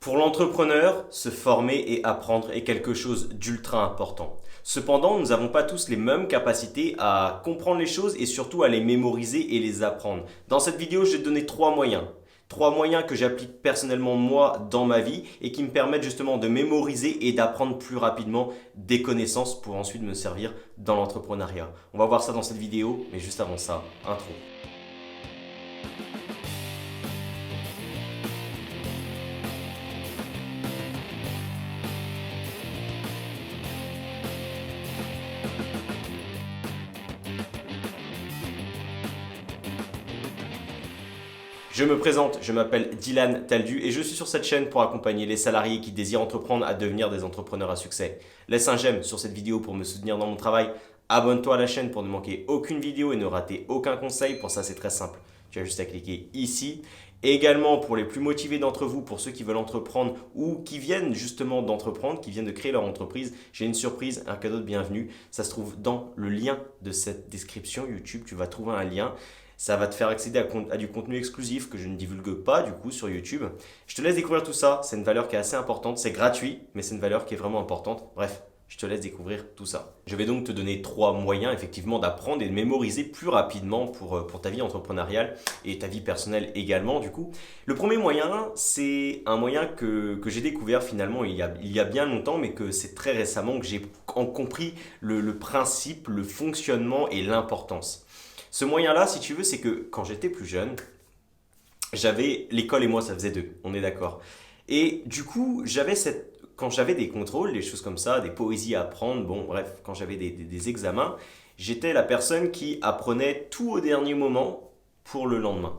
Pour l'entrepreneur, se former et apprendre est quelque chose d'ultra important. Cependant, nous n'avons pas tous les mêmes capacités à comprendre les choses et surtout à les mémoriser et les apprendre. Dans cette vidéo, je vais te donner trois moyens. Trois moyens que j'applique personnellement moi dans ma vie et qui me permettent justement de mémoriser et d'apprendre plus rapidement des connaissances pour ensuite me servir dans l'entrepreneuriat. On va voir ça dans cette vidéo, mais juste avant ça, intro. Je me présente, je m'appelle Dylan Taldu et je suis sur cette chaîne pour accompagner les salariés qui désirent entreprendre à devenir des entrepreneurs à succès. Laisse un j'aime sur cette vidéo pour me soutenir dans mon travail. Abonne-toi à la chaîne pour ne manquer aucune vidéo et ne rater aucun conseil. Pour ça, c'est très simple. Tu as juste à cliquer ici. Et également, pour les plus motivés d'entre vous, pour ceux qui veulent entreprendre ou qui viennent justement d'entreprendre, qui viennent de créer leur entreprise, j'ai une surprise, un cadeau de bienvenue. Ça se trouve dans le lien de cette description YouTube. Tu vas trouver un lien. Ça va te faire accéder à du contenu exclusif que je ne divulgue pas du coup sur YouTube. Je te laisse découvrir tout ça. C'est une valeur qui est assez importante. C'est gratuit, mais c'est une valeur qui est vraiment importante. Bref, je te laisse découvrir tout ça. Je vais donc te donner trois moyens effectivement d'apprendre et de mémoriser plus rapidement pour ta vie entrepreneuriale et ta vie personnelle également du coup. Le premier moyen, c'est un moyen que j'ai découvert finalement il y a bien longtemps, mais que c'est très récemment que j'ai compris le principe, le fonctionnement et l'importance. Ce moyen-là, si tu veux, c'est que quand j'étais plus jeune, j'avais l'école et moi, ça faisait deux, on est d'accord. Et du coup, quand j'avais des contrôles, des choses comme ça, des poésies à apprendre, bon bref, quand j'avais des examens, j'étais la personne qui apprenait tout au dernier moment pour le lendemain.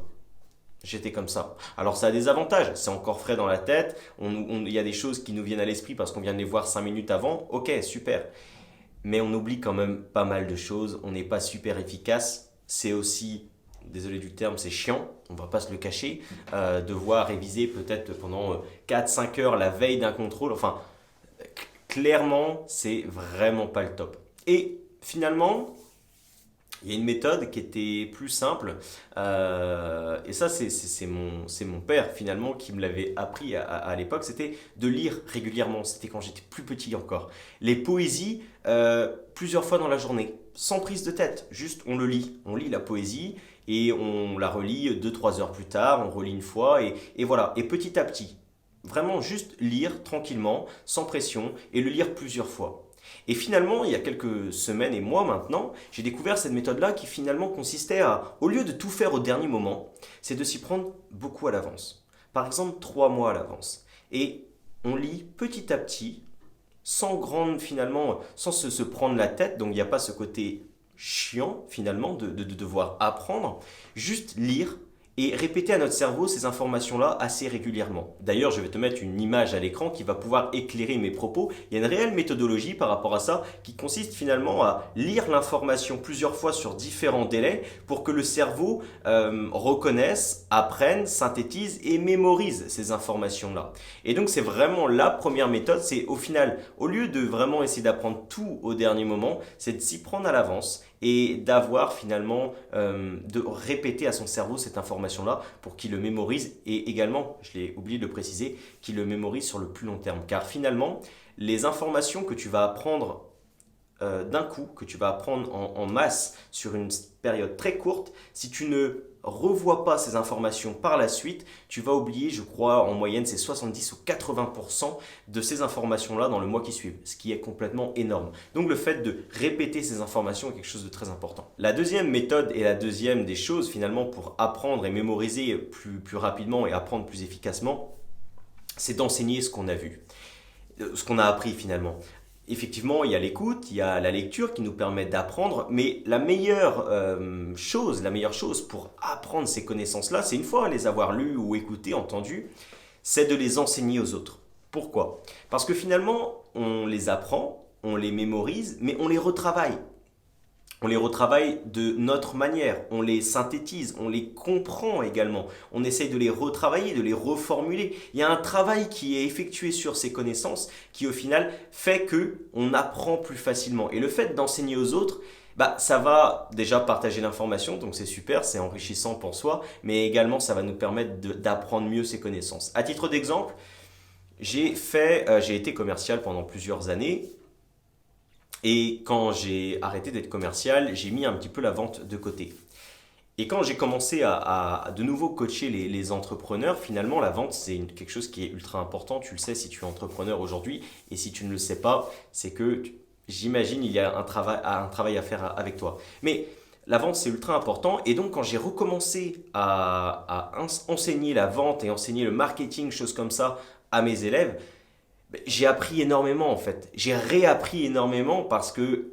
J'étais comme ça. Alors ça a des avantages, c'est encore frais dans la tête, il y a des choses qui nous viennent à l'esprit parce qu'on vient de les voir 5 minutes avant, ok, super. Mais on oublie quand même pas mal de choses, on n'est pas super efficace. C'est aussi, désolé du terme, c'est chiant, on va pas se le cacher, devoir réviser peut-être pendant 4-5 heures la veille d'un contrôle. Enfin, clairement, c'est vraiment pas le top. Et finalement, il y a une méthode qui était plus simple, et ça c'est mon père finalement qui me l'avait appris à l'époque, c'était de lire régulièrement, c'était quand j'étais plus petit encore, les poésies plusieurs fois dans la journée, sans prise de tête, juste on lit la poésie et on la relit 2-3 heures plus tard, on relit une fois et voilà, et petit à petit, vraiment juste lire tranquillement, sans pression et le lire plusieurs fois. Et finalement, il y a quelques semaines et mois maintenant, j'ai découvert cette méthode-là qui finalement consistait à, au lieu de tout faire au dernier moment, c'est de s'y prendre beaucoup à l'avance. Par exemple, 3 mois à l'avance. Et on lit petit à petit, sans finalement, sans se prendre la tête, donc il n'y a pas ce côté chiant finalement de devoir apprendre, juste lire et répéter à notre cerveau ces informations-là assez régulièrement. D'ailleurs, je vais te mettre une image à l'écran qui va pouvoir éclairer mes propos. Il y a une réelle méthodologie par rapport à ça qui consiste finalement à lire l'information plusieurs fois sur différents délais pour que le cerveau reconnaisse, apprenne, synthétise et mémorise ces informations-là. Et donc, c'est vraiment la première méthode. C'est au final, au lieu de vraiment essayer d'apprendre tout au dernier moment, c'est de s'y prendre à l'avance et d'avoir finalement, de répéter à son cerveau cette information-là pour qu'il le mémorise et également, je l'ai oublié de le préciser, qu'il le mémorise sur le plus long terme. Car finalement, les informations que tu vas apprendre d'un coup, que tu vas apprendre en masse sur une période très courte, si tu ne revois pas ces informations par la suite, tu vas oublier, je crois, en moyenne, c'est 70 ou 80% de ces informations-là dans le mois qui suit, ce qui est complètement énorme. Donc le fait de répéter ces informations est quelque chose de très important. La deuxième méthode et la deuxième des choses finalement pour apprendre et mémoriser plus rapidement et apprendre plus efficacement, c'est d'enseigner ce qu'on a vu, ce qu'on a appris finalement. Effectivement, il y a l'écoute, il y a la lecture qui nous permet d'apprendre, mais la meilleure chose pour apprendre ces connaissances-là, c'est une fois les avoir lues ou écoutées, entendues, c'est de les enseigner aux autres. Pourquoi? Parce que finalement, on les apprend, on les mémorise, mais on les retravaille. On les retravaille de notre manière, on les synthétise, on les comprend également. On essaye de les retravailler, de les reformuler. Il y a un travail qui est effectué sur ces connaissances qui au final fait qu'on apprend plus facilement. Et le fait d'enseigner aux autres, ça va déjà partager l'information, donc c'est super, c'est enrichissant pour soi, mais également ça va nous permettre d'apprendre mieux ces connaissances. À titre d'exemple, J'ai été commercial pendant plusieurs années. Et quand j'ai arrêté d'être commercial, j'ai mis un petit peu la vente de côté. Et quand j'ai commencé à de nouveau coacher les entrepreneurs, finalement, la vente, c'est quelque chose qui est ultra important. Tu le sais si tu es entrepreneur aujourd'hui. Et si tu ne le sais pas, c'est que j'imagine il y a un travail à faire avec toi. Mais la vente, c'est ultra important. Et donc, quand j'ai recommencé à enseigner la vente et enseigner le marketing, choses comme ça, à mes élèves, j'ai appris énormément en fait. J'ai réappris énormément parce que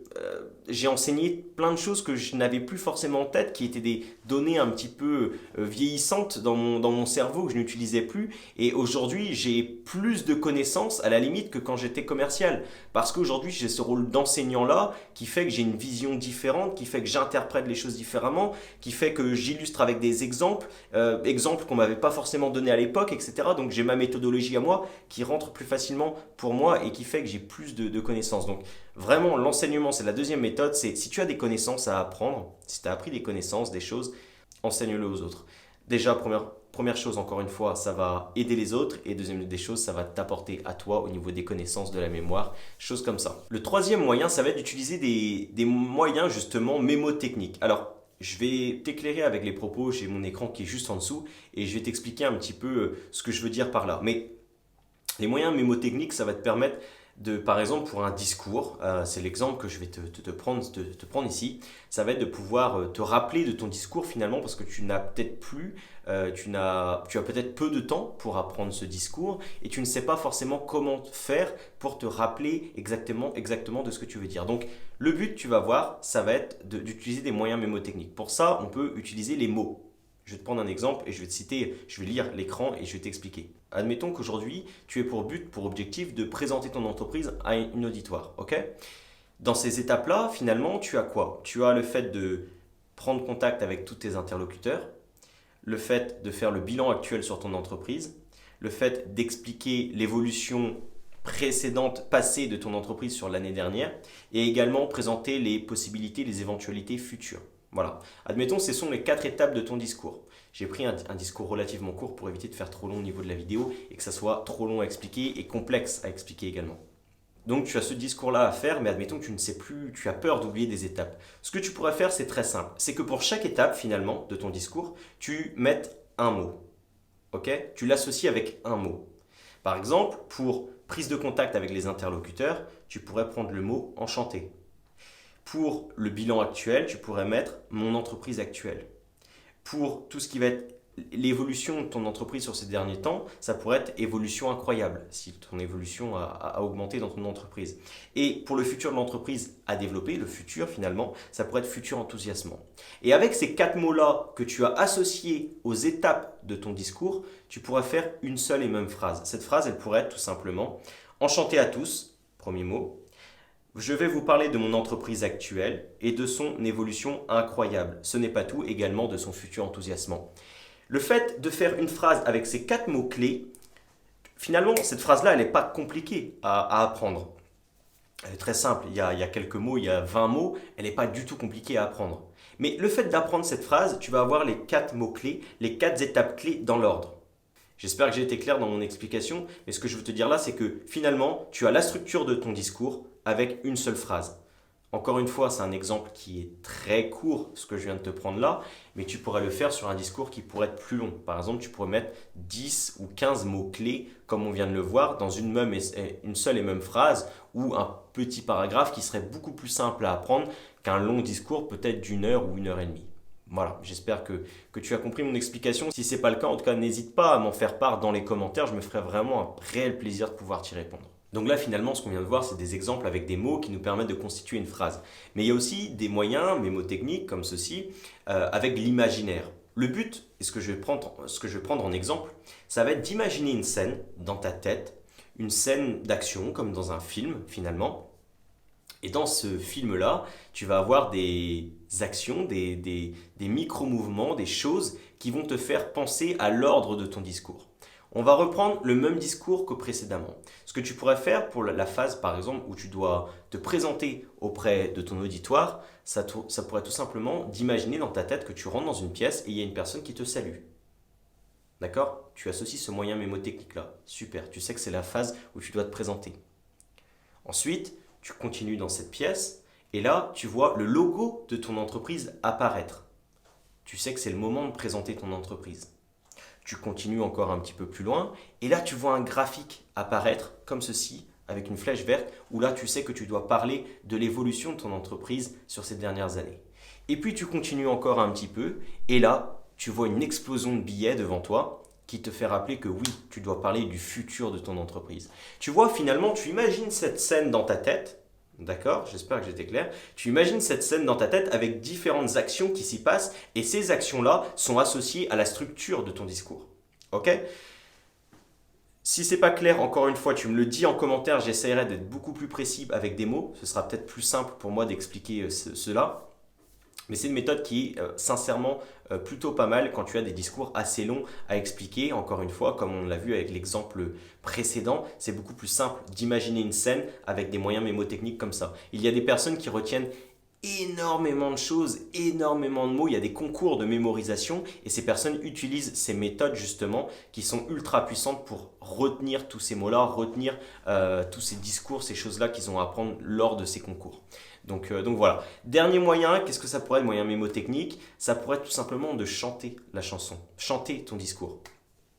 j'ai enseigné plein de choses que je n'avais plus forcément en tête, qui étaient des données un petit peu vieillissantes dans mon cerveau que je n'utilisais plus. Et aujourd'hui, j'ai plus de connaissances à la limite que quand j'étais commercial. Parce qu'aujourd'hui, j'ai ce rôle d'enseignant-là qui fait que j'ai une vision différente, qui fait que j'interprète les choses différemment, qui fait que j'illustre avec des exemples qu'on m'avait pas forcément donné à l'époque, etc. Donc j'ai ma méthodologie à moi qui rentre plus facilement pour moi et qui fait que j'ai plus de connaissances. Donc vraiment, l'enseignement, c'est la deuxième méthode, c'est si tu as des connaissances à apprendre, si tu as appris des connaissances, des choses, enseigne-le aux autres. Déjà, première chose, encore une fois, ça va aider les autres et deuxième des choses, ça va t'apporter à toi au niveau des connaissances, de la mémoire, choses comme ça. Le troisième moyen, ça va être d'utiliser des moyens justement mémotechniques. Alors, je vais t'éclairer avec les propos, j'ai mon écran qui est juste en dessous et je vais t'expliquer un petit peu ce que je veux dire par là. Mais les moyens mémotechniques, ça va te permettre par exemple, pour un discours, c'est l'exemple que je vais te prendre ici, ça va être de pouvoir te rappeler de ton discours finalement parce que tu n'as peut-être plus, tu as peut-être peu de temps pour apprendre ce discours et tu ne sais pas forcément comment faire pour te rappeler exactement de ce que tu veux dire. Donc, le but, tu vas voir, ça va être d'utiliser des moyens mémotechniques. Pour ça, on peut utiliser les mots. Je vais te prendre un exemple et je vais te citer, je vais lire l'écran et je vais t'expliquer. Admettons qu'aujourd'hui, tu aies pour objectif de présenter ton entreprise à une auditoire. Ok? Dans ces étapes-là, finalement, tu as quoi? Tu as le fait de prendre contact avec tous tes interlocuteurs, le fait de faire le bilan actuel sur ton entreprise, le fait d'expliquer l'évolution précédente, passée de ton entreprise sur l'année dernière, et également présenter les possibilités, les éventualités futures. Voilà. Admettons, ce sont les 4 étapes de ton discours. J'ai pris un discours relativement court pour éviter de faire trop long au niveau de la vidéo et que ça soit trop long à expliquer et complexe à expliquer également. Donc tu as ce discours-là à faire, mais admettons que tu ne sais plus, tu as peur d'oublier des étapes. Ce que tu pourrais faire, c'est très simple. C'est que pour chaque étape, finalement, de ton discours, tu mettes un mot. Ok? Tu l'associes avec un mot. Par exemple, pour prise de contact avec les interlocuteurs, tu pourrais prendre le mot enchanté. Pour le bilan actuel, tu pourrais mettre mon entreprise actuelle. Pour tout ce qui va être l'évolution de ton entreprise sur ces derniers temps, ça pourrait être évolution incroyable, si ton évolution a augmenté dans ton entreprise. Et pour le futur de l'entreprise à développer, le futur finalement, ça pourrait être futur enthousiasmant. Et avec ces 4 mots-là que tu as associés aux étapes de ton discours, tu pourrais faire une seule et même phrase. Cette phrase, elle pourrait être tout simplement « Enchanté à tous », premier mot. Je vais vous parler de mon entreprise actuelle et de son évolution incroyable. Ce n'est pas tout, également de son futur enthousiasmant. Le fait de faire une phrase avec ces 4 mots-clés, finalement, cette phrase-là, elle n'est pas compliquée à apprendre. Elle est très simple, il y a quelques mots, il y a 20 mots, elle n'est pas du tout compliquée à apprendre. Mais le fait d'apprendre cette phrase, tu vas avoir les 4 mots-clés, les 4 étapes clés dans l'ordre. J'espère que j'ai été clair dans mon explication, mais ce que je veux te dire là, c'est que finalement, tu as la structure de ton discours avec une seule phrase. Encore une fois, c'est un exemple qui est très court, ce que je viens de te prendre là, mais tu pourrais le faire sur un discours qui pourrait être plus long. Par exemple, tu pourrais mettre 10 ou 15 mots-clés, comme on vient de le voir, dans une seule et même phrase, ou un petit paragraphe qui serait beaucoup plus simple à apprendre qu'un long discours peut-être d'1 heure ou 1 heure et demie. Voilà, j'espère que tu as compris mon explication. Si ce n'est pas le cas, en tout cas, n'hésite pas à m'en faire part dans les commentaires. Je me ferai vraiment un réel plaisir de pouvoir t'y répondre. Donc là, finalement, ce qu'on vient de voir, c'est des exemples avec des mots qui nous permettent de constituer une phrase. Mais il y a aussi des moyens mémotechniques comme ceci, avec l'imaginaire. Le but, et ce que je vais prendre en exemple, ça va être d'imaginer une scène dans ta tête, une scène d'action, comme dans un film finalement. Et dans ce film-là, tu vas avoir des actions, des micro-mouvements, des choses qui vont te faire penser à l'ordre de ton discours. On va reprendre le même discours que précédemment. Ce que tu pourrais faire pour la phase, par exemple, où tu dois te présenter auprès de ton auditoire, ça pourrait tout simplement d'imaginer dans ta tête que tu rentres dans une pièce et il y a une personne qui te salue. D'accord? Tu associes ce moyen mémotechnique-là. Super, tu sais que c'est la phase où tu dois te présenter. Ensuite, tu continues dans cette pièce et là, tu vois le logo de ton entreprise apparaître. Tu sais que c'est le moment de présenter ton entreprise. Tu continues encore un petit peu plus loin et là, tu vois un graphique apparaître comme ceci avec une flèche verte où là, tu sais que tu dois parler de l'évolution de ton entreprise sur ces dernières années. Et puis, tu continues encore un petit peu et là, tu vois une explosion de billets devant toi qui te fait rappeler que oui, tu dois parler du futur de ton entreprise. Tu vois, finalement, tu imagines cette scène dans ta tête, d'accord? J'espère que j'étais clair. Tu imagines cette scène dans ta tête avec différentes actions qui s'y passent et ces actions-là sont associées à la structure de ton discours. Ok? Si c'est pas clair, encore une fois, tu me le dis en commentaire, j'essaierai d'être beaucoup plus précis avec des mots. Ce sera peut-être plus simple pour moi d'expliquer cela. Mais c'est une méthode qui est sincèrement plutôt pas mal quand tu as des discours assez longs à expliquer. Encore une fois, comme on l'a vu avec l'exemple précédent, c'est beaucoup plus simple d'imaginer une scène avec des moyens mémotechniques comme ça. Il y a des personnes qui retiennent énormément de choses, énormément de mots. Il y a des concours de mémorisation et ces personnes utilisent ces méthodes justement qui sont ultra puissantes pour retenir tous ces mots-là, retenir tous ces discours, ces choses-là qu'ils ont à apprendre lors de ces concours. Donc voilà. Dernier moyen, qu'est-ce que ça pourrait être, moyen mémotechnique? Ça pourrait être tout simplement de chanter la chanson, chanter ton discours.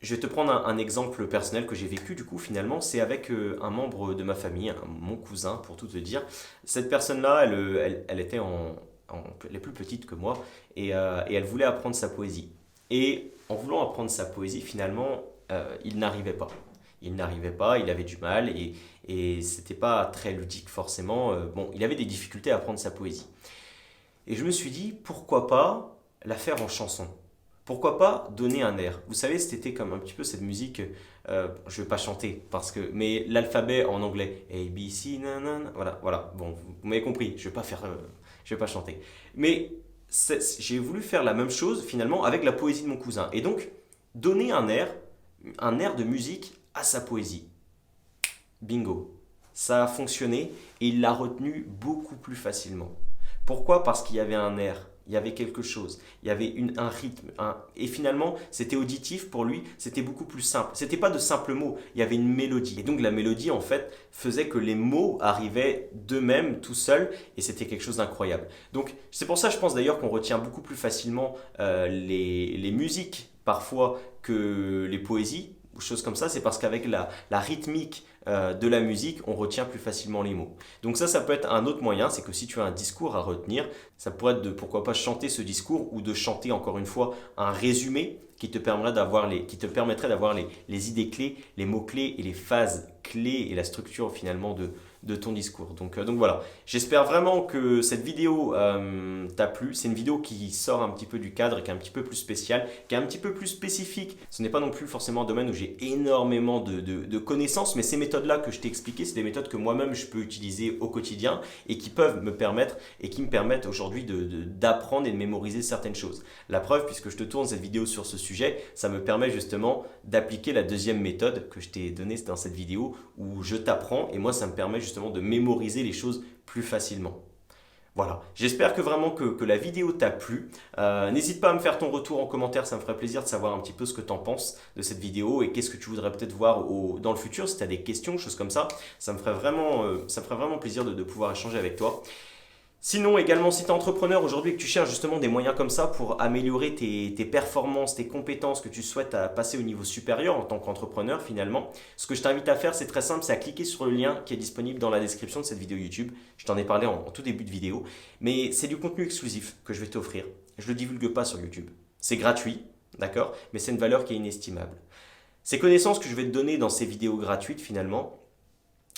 Je vais te prendre un exemple personnel que j'ai vécu du coup finalement, c'est avec un membre de ma famille, mon cousin pour tout te dire. Cette personne-là, elle était elle est plus petite que moi et elle voulait apprendre sa poésie. Et en voulant apprendre sa poésie, finalement, il n'arrivait pas. Il n'arrivait pas, il avait du mal et c'était pas très ludique forcément. Bon, il avait des difficultés à apprendre sa poésie. Et je me suis dit, pourquoi pas la faire en chanson? Pourquoi pas donner un air? Vous savez, c'était comme un petit peu cette musique, je vais pas chanter, mais l'alphabet en anglais, A, B, C, nanana, voilà, bon, vous m'avez compris, je vais pas chanter. Mais j'ai voulu faire la même chose finalement avec la poésie de mon cousin. Et donc, donner un air de musique à sa poésie. Bingo. Ça a fonctionné et il l'a retenu beaucoup plus facilement. Pourquoi? Parce qu'il y avait un air, il y avait quelque chose, il y avait un rythme. Et finalement, c'était auditif pour lui, c'était beaucoup plus simple. C'était pas de simples mots, il y avait une mélodie. Et donc la mélodie, en fait, faisait que les mots arrivaient d'eux-mêmes, tout seuls, et c'était quelque chose d'incroyable. Donc c'est pour ça, je pense d'ailleurs qu'on retient beaucoup plus facilement les musiques, parfois, que les poésies ou choses comme ça, c'est parce qu'avec la rythmique de la musique, on retient plus facilement les mots. Donc ça peut être un autre moyen, c'est que si tu as un discours à retenir, ça pourrait être de pourquoi pas chanter ce discours ou de chanter encore une fois un résumé qui te permettrait d'avoir les idées clés, les mots clés et les phases clés et la structure finalement de ton discours. Donc voilà, j'espère vraiment que cette vidéo t'a plu. C'est une vidéo qui sort un petit peu du cadre, qui est un petit peu plus spéciale, qui est un petit peu plus spécifique. Ce n'est pas non plus forcément un domaine où j'ai énormément de connaissances, mais ces méthodes-là que je t'ai expliquées, c'est des méthodes que moi-même je peux utiliser au quotidien et qui peuvent me permettre et qui me permettent aujourd'hui d'apprendre et de mémoriser certaines choses. La preuve, puisque je te tourne cette vidéo sur ce sujet, ça me permet justement d'appliquer la deuxième méthode que je t'ai donnée dans cette vidéo où je t'apprends et moi ça me permet justement de mémoriser les choses plus facilement. Voilà, j'espère que vraiment que la vidéo t'a plu. N'hésite pas à me faire ton retour en commentaire, ça me ferait plaisir de savoir un petit peu ce que tu en penses de cette vidéo et qu'est-ce que tu voudrais peut-être voir dans le futur, si tu as des questions, choses comme ça. Ça me ferait vraiment plaisir de pouvoir échanger avec toi. Sinon, également, si tu es entrepreneur aujourd'hui et que tu cherches justement des moyens comme ça pour améliorer tes performances, tes compétences, que tu souhaites passer au niveau supérieur en tant qu'entrepreneur finalement, ce que je t'invite à faire, c'est très simple, c'est à cliquer sur le lien qui est disponible dans la description de cette vidéo YouTube. Je t'en ai parlé en tout début de vidéo, mais c'est du contenu exclusif que je vais t'offrir. Je ne le divulgue pas sur YouTube. C'est gratuit, d'accord? Mais c'est une valeur qui est inestimable. Ces connaissances que je vais te donner dans ces vidéos gratuites finalement,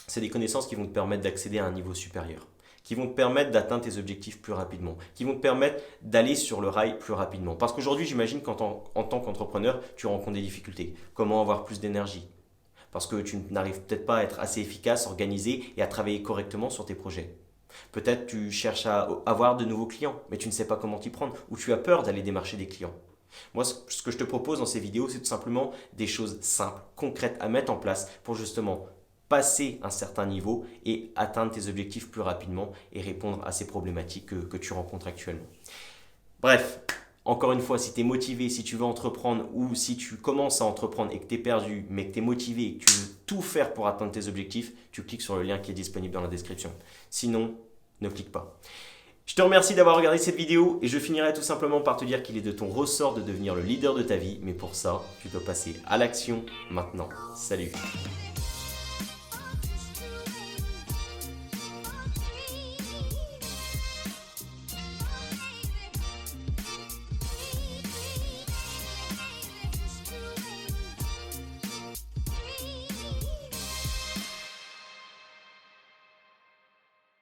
c'est des connaissances qui vont te permettre d'accéder à un niveau supérieur, qui vont te permettre d'atteindre tes objectifs plus rapidement, qui vont te permettre d'aller sur le rail plus rapidement. Parce qu'aujourd'hui, j'imagine qu'en tant qu'entrepreneur, tu rencontres des difficultés. Comment avoir plus d'énergie? Parce que tu n'arrives peut-être pas à être assez efficace, organisé et à travailler correctement sur tes projets. Peut-être tu cherches à avoir de nouveaux clients, mais tu ne sais pas comment t'y prendre, ou tu as peur d'aller démarcher des clients. Moi, ce que je te propose dans ces vidéos, c'est tout simplement des choses simples, concrètes à mettre en place pour justement passer un certain niveau et atteindre tes objectifs plus rapidement et répondre à ces problématiques que tu rencontres actuellement. Bref, Encore une fois, si tu es motivé, si tu veux entreprendre ou si tu commences à entreprendre et que tu es perdu, mais que tu es motivé et que tu veux tout faire pour atteindre tes objectifs, tu cliques sur le lien qui est disponible dans la description. Sinon, ne clique pas. Je te remercie d'avoir regardé cette vidéo et je finirai tout simplement par te dire qu'il est de ton ressort de devenir le leader de ta vie, mais pour ça, tu dois passer à l'action maintenant. Salut!